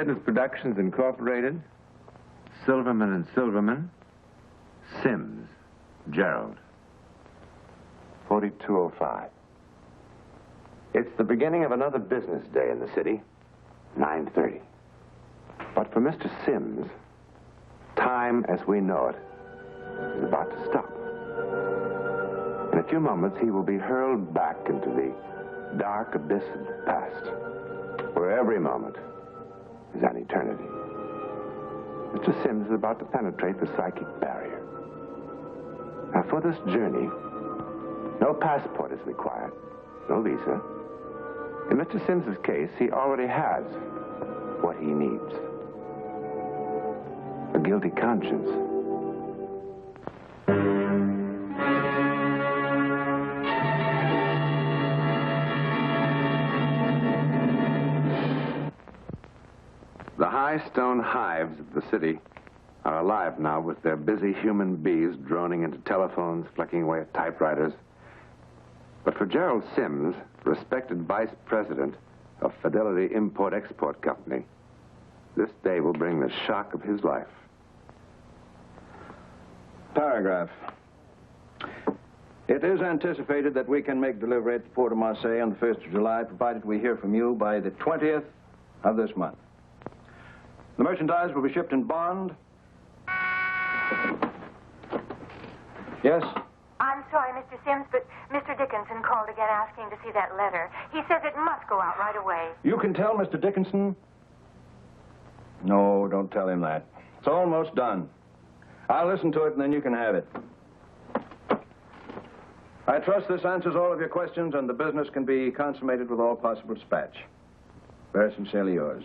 Sims Productions Incorporated, Silverman and Silverman, Sims, Gerald. 4205. It's the beginning of another business day in the city, 9:30. But for Mr. Sims, time as we know it is about to stop. In a few moments, he will be hurled back into the dark abyss of the past, where every moment is an eternity. Mr. Sims is about to penetrate the psychic barrier. Now, for this journey, no passport is required, no visa. In Mr. Sims's case, he already has what he needs. A guilty conscience. The high stone hives of the city are alive now with their busy human bees droning into telephones, flicking away at typewriters. But for Gerald Sims, respected vice president of Fidelity Import-Export Company, this day will bring the shock of his life. Paragraph. It is anticipated that we can make delivery at the Port of Marseille on the 1st of July, provided we hear from you by the 20th of this month. The merchandise will be shipped in bond. Yes? I'm sorry, Mr. Sims, but Mr. Dickinson called again asking to see that letter. He says it must go out right away. You can tell Mr. Dickinson? No, don't tell him that. It's almost done. I'll listen to it, and then you can have it. I trust this answers all of your questions, and the business can be consummated with all possible dispatch. Very sincerely yours.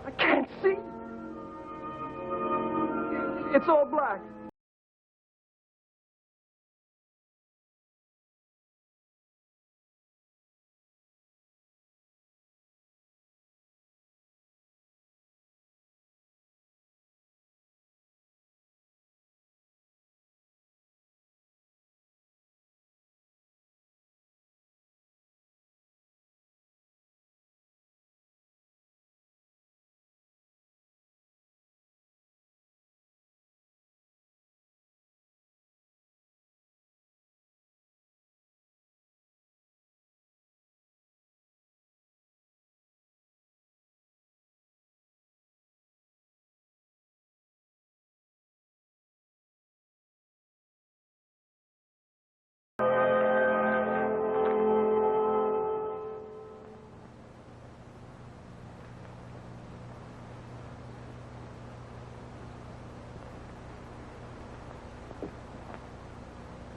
I can't see. It's all black.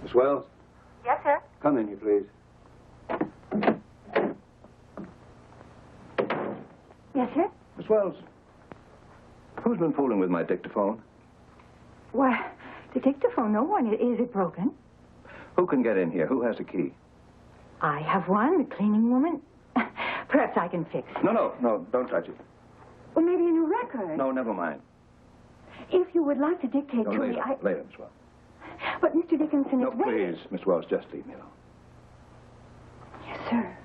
Miss Wells? Yes, sir? Come in here, please. Yes, sir? Miss Wells, who's been fooling with my dictaphone? Why, the dictaphone, no one. Is it broken? Who can get in here? Who has the key? I have one, the cleaning woman. Perhaps I can fix it. No, don't touch it. Well, maybe a new record. No, never mind. If you would like to dictate No, to later, me, later, Miss Wells. But, Mr. Dickinson, No, it's very... please, Miss Wells, just leave me alone. Yes, sir.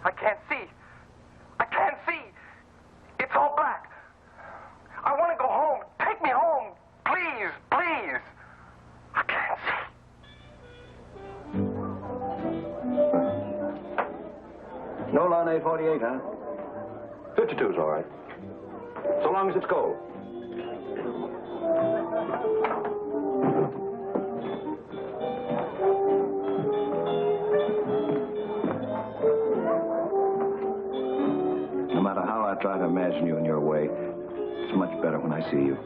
I can't see. I can't see. It's all black. I want to go home. Take me home. Please, please. I can't see. No Lawn 848, huh? 52's all right. So long as it's cold. No matter how I try to imagine you in your way, it's much better when I see you.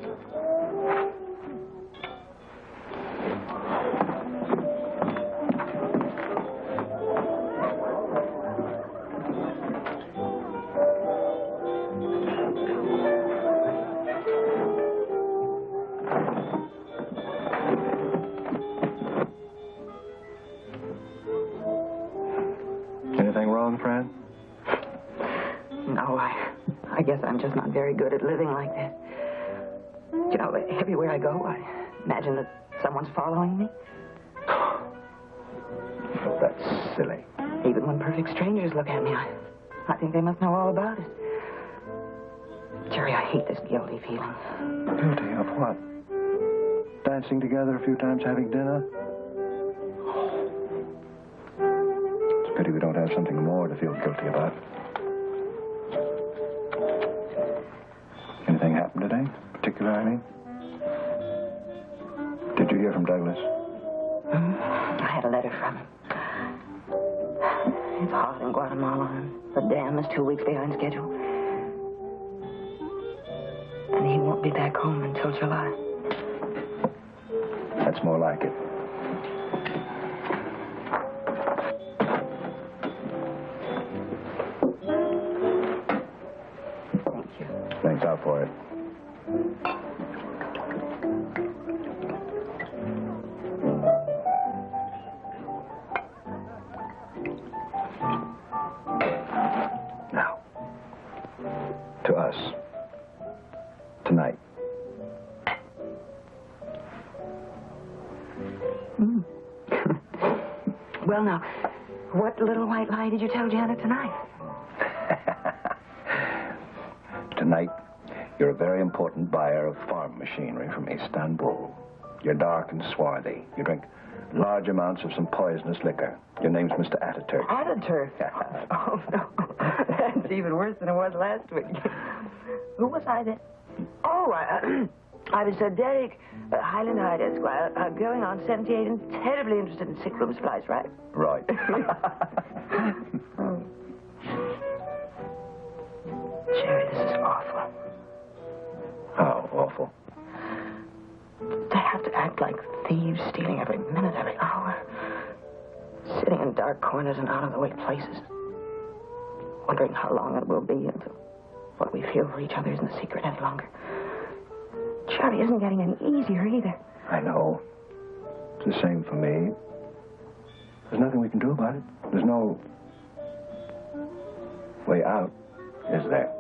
Anything wrong, Fran? No, I guess I'm just not very good at living like this. You know, everywhere I go, I imagine that someone's following me. That's silly. Even when perfect strangers look at me, I think they must know all about it. Jerry, I hate this guilty feeling. Guilty of what? Dancing together a few times, having dinner? It's a pity we don't have something more to feel guilty about. Anything happened today? Particular, Eileen? Did you hear from Douglas? I had a letter from him. It's hot in Guatemala, and the dam is 2 weeks behind schedule. And he won't be back home until July. That's more like it. Thank you. Thanks out for it. Now, to us. Tonight. Well, now, what little white lie did you tell Janet tonight? Tonight, you're a very important buyer of farm machinery from Istanbul. You're dark and swarthy. You drink large amounts of some poisonous liquor. Your name's Mr. Ataturk. Ataturk? Oh, no. That's even worse than it was last week. Who was I then? Oh, I was Derek Highland Hyde, Esquire, going on 78 and terribly interested in sick room supplies, right? Right. Oh. Jerry, this is awful. How awful? They have to act like thieves, stealing every minute, every hour. Sitting in dark corners and out-of-the-way places. Wondering how long it will be until what we feel for each other isn't a secret any longer. Jerry isn't getting any easier either. I know. It's the same for me. There's nothing we can do about it. There's no way out, is there?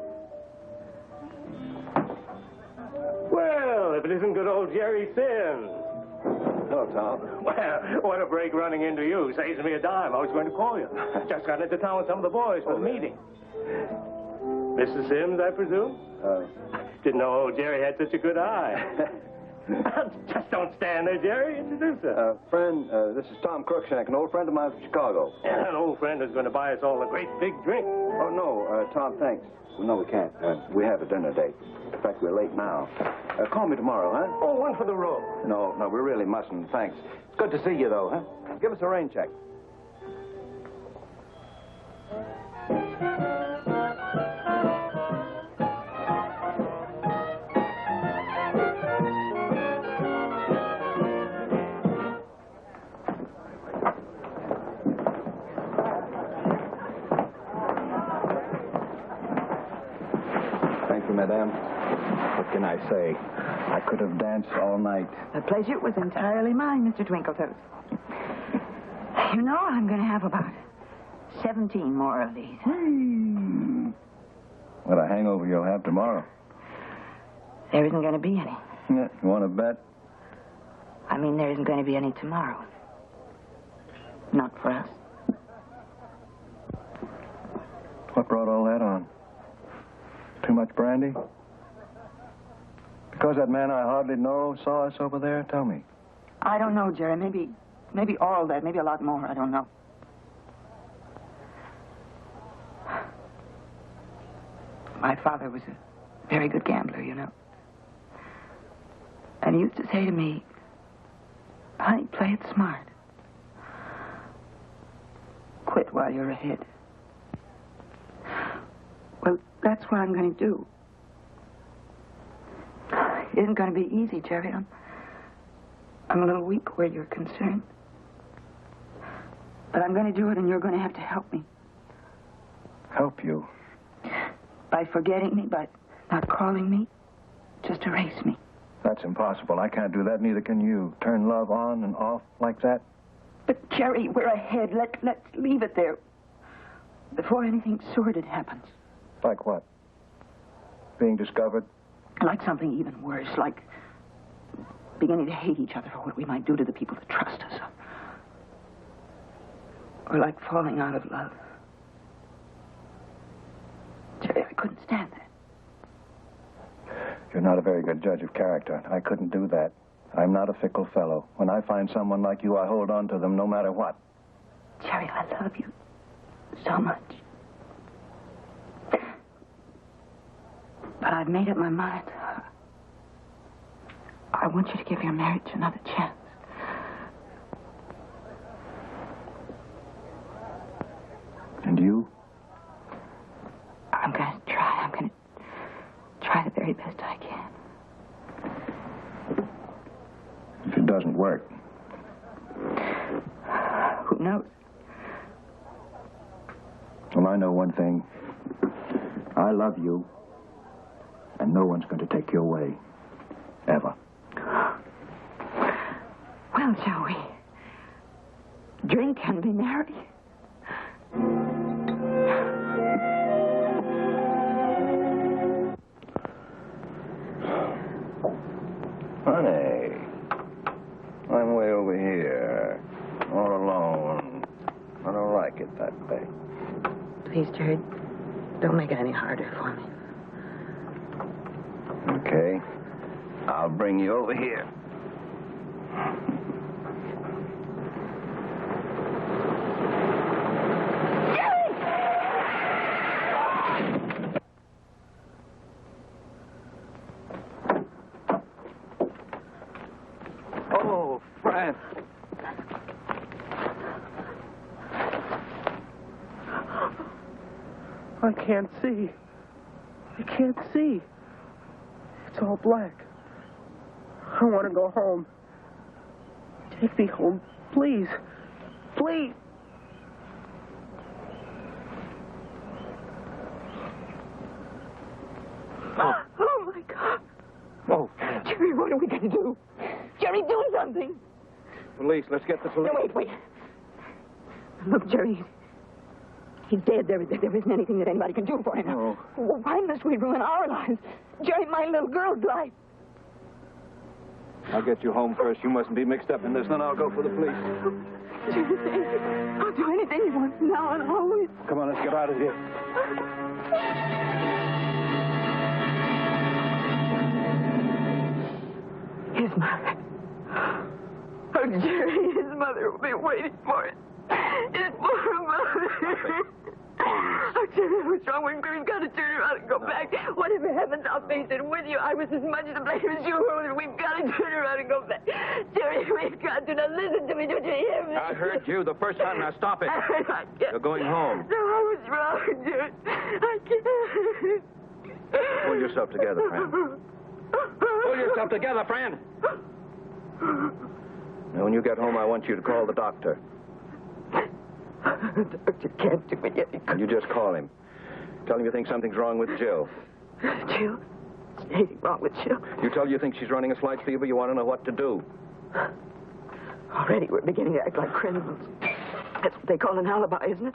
Well, if it isn't good old Jerry Sims. Hello, Tom. Well, what a break running into you. Saves me a dime. I was going to call you. Just got into town with some of the boys for the meeting. Mrs. Sims, I presume? Didn't know old Jerry had such a good eye. Just don't stand there, Jerry. Introduce her. Friend, this is Tom Cruikshank, an old friend of mine from Chicago. An old friend who's going to buy us all a great big drink. Oh, no, Tom, thanks. Well, no, we can't. We have a dinner date. In fact, we're late now. Call me tomorrow, huh? Oh, one for the road. No, we really mustn't. Thanks. It's good to see you, though, huh? Give us a rain check. Thank you, madame. What can I say? I could have danced all night. The pleasure was entirely mine, Mr. Twinkletoes. You know, I'm going to have about 17 more of these. What a hangover you'll have tomorrow. There isn't going to be any. Yeah, you want to bet? I mean, there isn't going to be any tomorrow. Not for us. What brought all that on? Too much brandy? Because that man I hardly know saw us over there? Tell me. I don't know, Jerry. Maybe all that. Maybe a lot more. I don't know. My father was a very good gambler, you know. And he used to say to me, honey, play it smart. Quit while you're ahead. Well, that's what I'm going to do. It isn't going to be easy, Jerry. I'm a little weak where you're concerned. But I'm going to do it, and you're going to have to help me. Help you? By forgetting me, by not calling me, just erase me. That's impossible. I can't do that, neither can you. Turn love on and off like that? But, Jerry, we're ahead. Let's leave it there. Before anything sordid happens. Like what? Being discovered? Like something even worse, like beginning to hate each other for what we might do to the people that trust us. Or like falling out of love. Jerry, I couldn't stand that. You're not a very good judge of character. I couldn't do that. I'm not a fickle fellow. When I find someone like you, I hold on to them no matter what. Jerry, I love you so much. But I've made up my mind. I want you to give your marriage another chance. And you? I'm going to try. I'm going to try the very best I can. If it doesn't work, Who knows? well, I know one thing. I love you, and no one's going to take you away. Ever. Well, shall we drink and be merry? Honey, I'm way over here, all alone. I don't like it that way. Please, Jerry, don't make it any harder for me. Okay. I'll bring you over here. Oh, Fran. I can't see. I can't see. It's all black. I want to go home. Take me home, please. Please. Oh, my God. Oh, Jerry, what are we going to do? Jerry, do something. police. Let's get the police. No, wait. Look, Jerry, he's dead. There isn't anything that anybody can do for him. No. Well, why must we ruin our lives? Jerry, my little girl's life. I'll get you home first. You mustn't be mixed up in this. Then I'll go for the police. Jerry, I'll do anything you want now and always. Come on, let's get out of here. His mother. Oh, Jerry, his mother will be waiting for it. His poor mother. Oh, Jerry, what's wrong with me? We've got to turn around and go back. Whatever happens, I'll face it with you. I was as much to blame as you were. We've got to turn around and go back. Jerry, we've got to. Now listen to me. Don't you hear me? I heard you the first time. Now stop it. I can't. You're going home. No, I was wrong, Jerry. I can't. Pull yourself together, friend. Pull yourself together, friend. Now, when you get home, I want you to call the doctor. The doctor can't do anything. You just call him. Tell him you think something's wrong with Jill. Jill? There's anything wrong with Jill. You tell her you think she's running a slight fever, you want to know what to do. Already we're beginning to act like criminals. That's what they call an alibi, isn't it?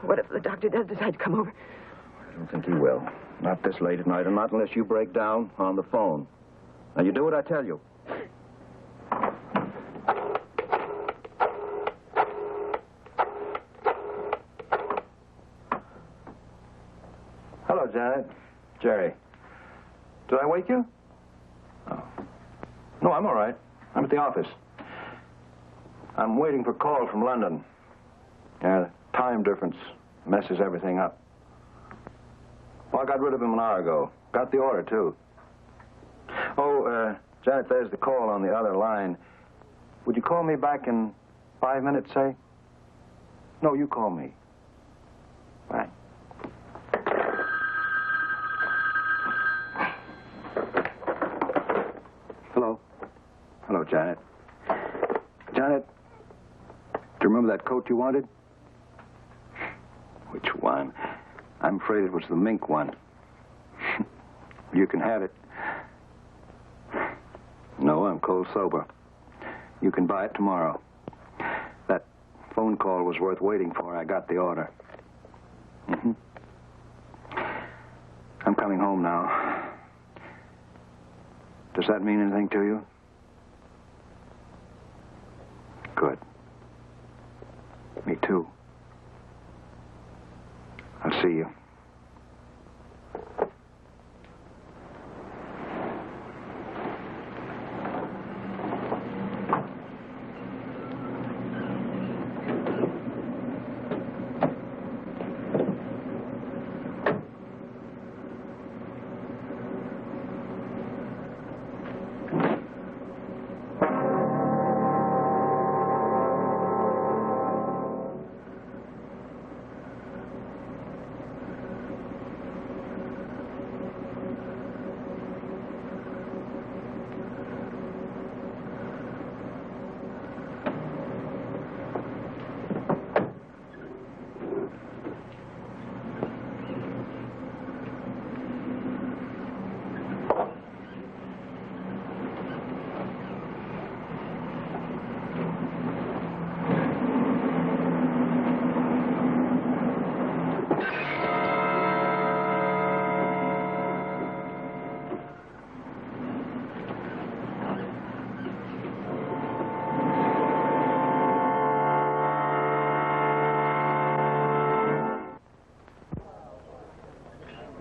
What if the doctor does decide to come over? I don't think he will. Not this late at night, and not unless you break down on the phone. Now, you do what I tell you. Hello, Janet. Jerry. Did I wake you? Oh. No, I'm all right. I'm at the office. I'm waiting for a call from London. Yeah, the time difference messes everything up. Well, I got rid of him an hour ago. Got the order, too. Oh, Janet, there's the call on the other line. Would you call me back in 5 minutes, say? No, you call me. Bye. Hello. Hello, Janet. Janet, do you remember that coat you wanted? Which one? I'm afraid it was the mink one. You can have it. No, I'm cold sober. You can buy it tomorrow. That phone call was worth waiting for. I got the order. Mm-hmm. I'm coming home now. Does that mean anything to you? Good. Me too. I'll see you.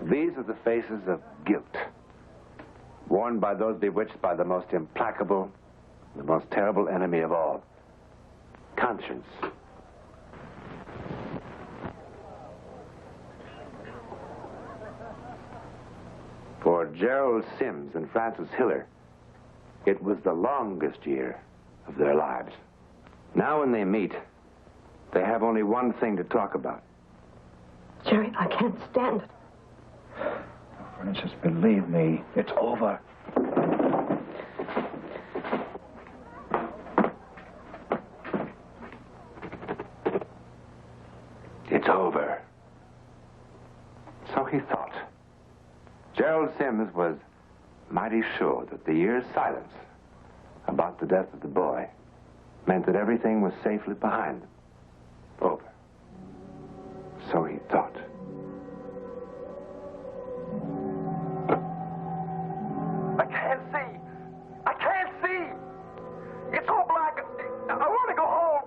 These are the faces of guilt, worn by those bewitched by the most implacable, the most terrible enemy of all, conscience. For Gerald Sims and Frances Hiller, it was the longest year of their lives. Now when they meet, they have only one thing to talk about. Jerry, I can't stand it. Francis, believe me, it's over. It's over. So he thought. Gerald Sims was mighty sure that the year's silence about the death of the boy meant that everything was safely behind them. Over. So he thought. I can't see. I can't see. It's all black. I want to go home.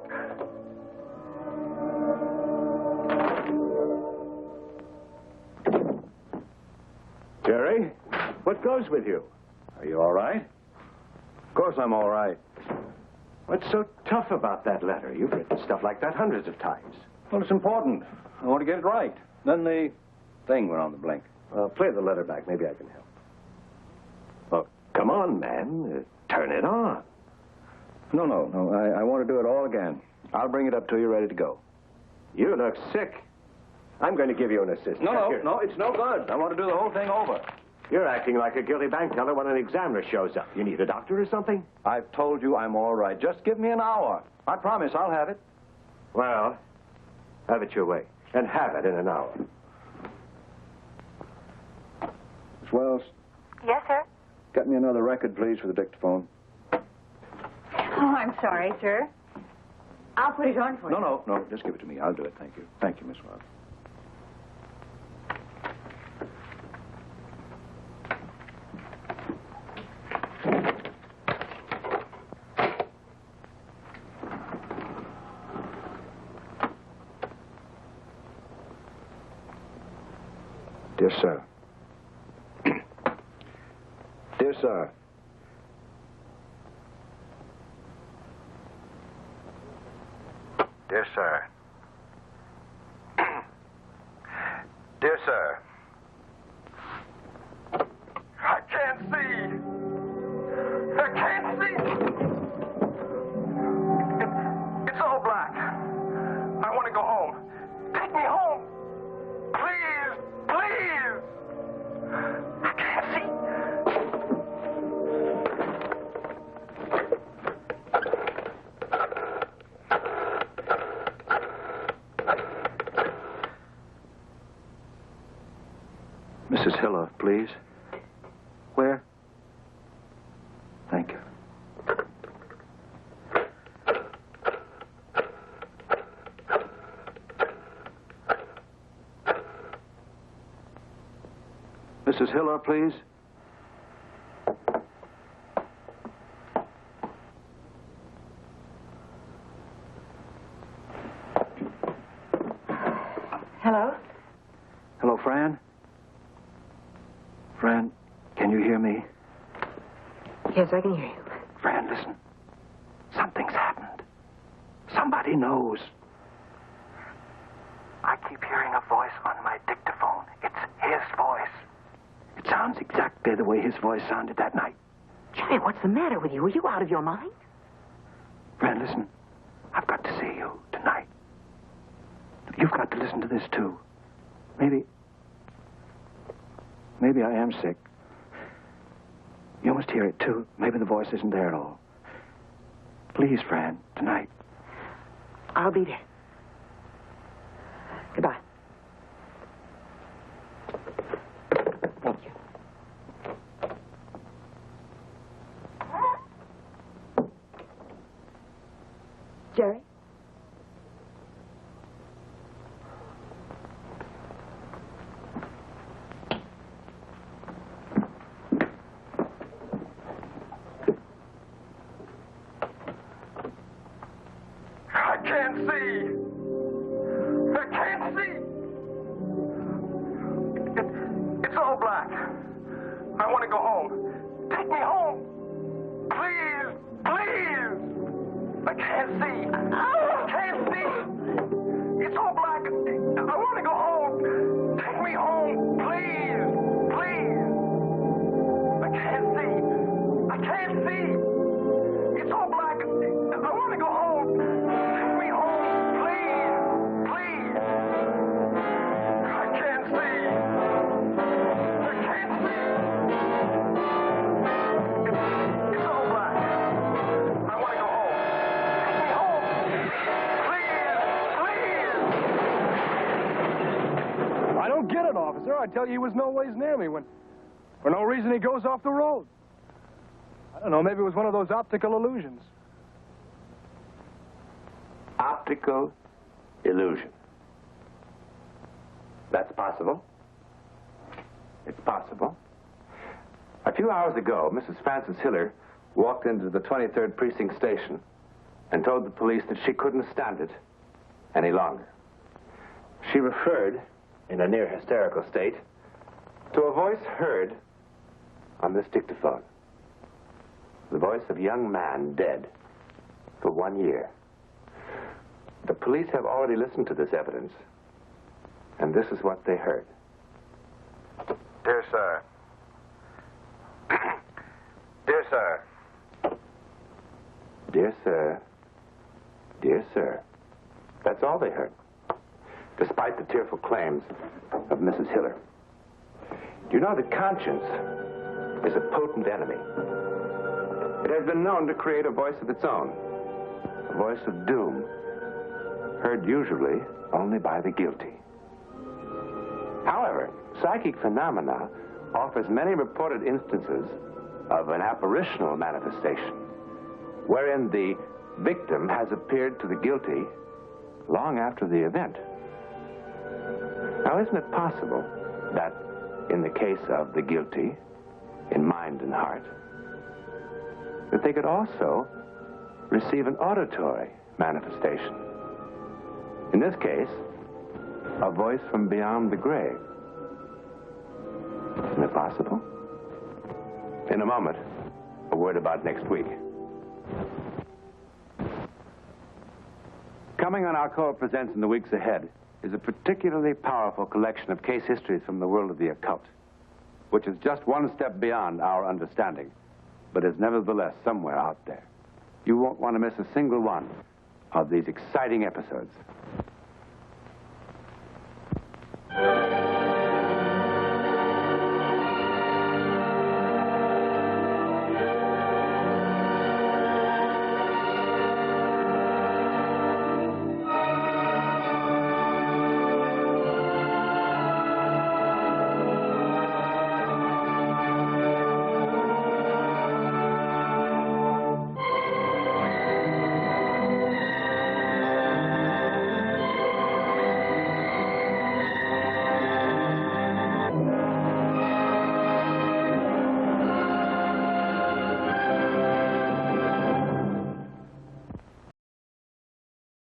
Jerry, what goes with you? Are you all right? Of course I'm all right. What's so tough about that letter? You've written stuff like that hundreds of times. Well, it's important. I want to get it right. Then the thing went on the blink. Play the letter back. Maybe I can help. Well, come on, man. Turn it on. No. I want to do it all again. I'll bring it up to you ready to go. You look sick. I'm going to give you an assist. No, Here. it's no good. I want to do the whole thing over. You're acting like a guilty bank teller when an examiner shows up. You need a doctor or something? I've told you I'm all right. Just give me an hour. I promise I'll have it. Well, have it your way. And have it in an hour. Miss Wells, Yes, sir? get me another record, please, for the dictaphone. Oh, I'm sorry, sir. I'll put it on for you. No. Just give it to me. I'll do it. Thank you. Thank you, Miss Wells. Dear sir. Dear sir. Dear sir. Dear sir. I can't see. I can't see. It's all black. I want to go home. Take me home. Please, please. I can't see. Mrs. Hiller, please. Where? Thank you. Mrs. Hiller, please. Hello? Hello, Fran? Fran, can you hear me? Yes, I can hear you. Fran, listen. Something's happened. Somebody knows. I keep hearing a voice on my dictaphone. It's his voice. It sounds exactly the way his voice sounded that night. Jerry, what's the matter with you? Are you out of your mind? Fran, listen. I've got to see you tonight. You've got to listen to this, too. Maybe I am sick. You must hear it, too. Maybe the voice isn't there at all. Please, Fran, tonight. I'll be there. Goodbye. Thank you. Jerry? I can't see. I can't see. It's all black. I want to go home. Take me home. Please, please. I can't see. I can't see. It's all black. I want to go home. Take me home. Please, please. I can't see. I can't see. It's all black. I want to go home. Take me home. Please, please. I can't see. I can't see. It's all black. I want to go home. Take me home. Please, please. I don't get it, officer. I tell you, he was no ways near me when, for no reason, he goes off the road. I don't know, maybe it was one of those optical illusions. Optical illusion. That's possible. It's possible. A few hours ago, Mrs. Frances Hiller walked into the 23rd Precinct station and told the police that she couldn't stand it any longer. She referred, in a near hysterical state, to a voice heard on this dictaphone. The voice of a young man dead for 1 year. The police have already listened to this evidence, and this is what they heard. Dear sir. Dear sir. Dear sir. Dear sir. That's all they heard, despite the tearful claims of Mrs. Hiller. You know that conscience is a potent enemy. It has been known to create a voice of its own, a voice of doom, heard usually only by the guilty. However, psychic phenomena offers many reported instances of an apparitional manifestation, wherein the victim has appeared to the guilty long after the event. Now, isn't it possible that in the case of the guilty, in mind and heart, that they could also receive an auditory manifestation? In this case, a voice from beyond the grave. Isn't it possible? In a moment, a word about next week. Coming on Alcoa Presents in the weeks ahead is a particularly powerful collection of case histories from the world of the occult, which is just one step beyond our understanding, but is nevertheless somewhere out there. You won't want to miss a single one of these exciting episodes.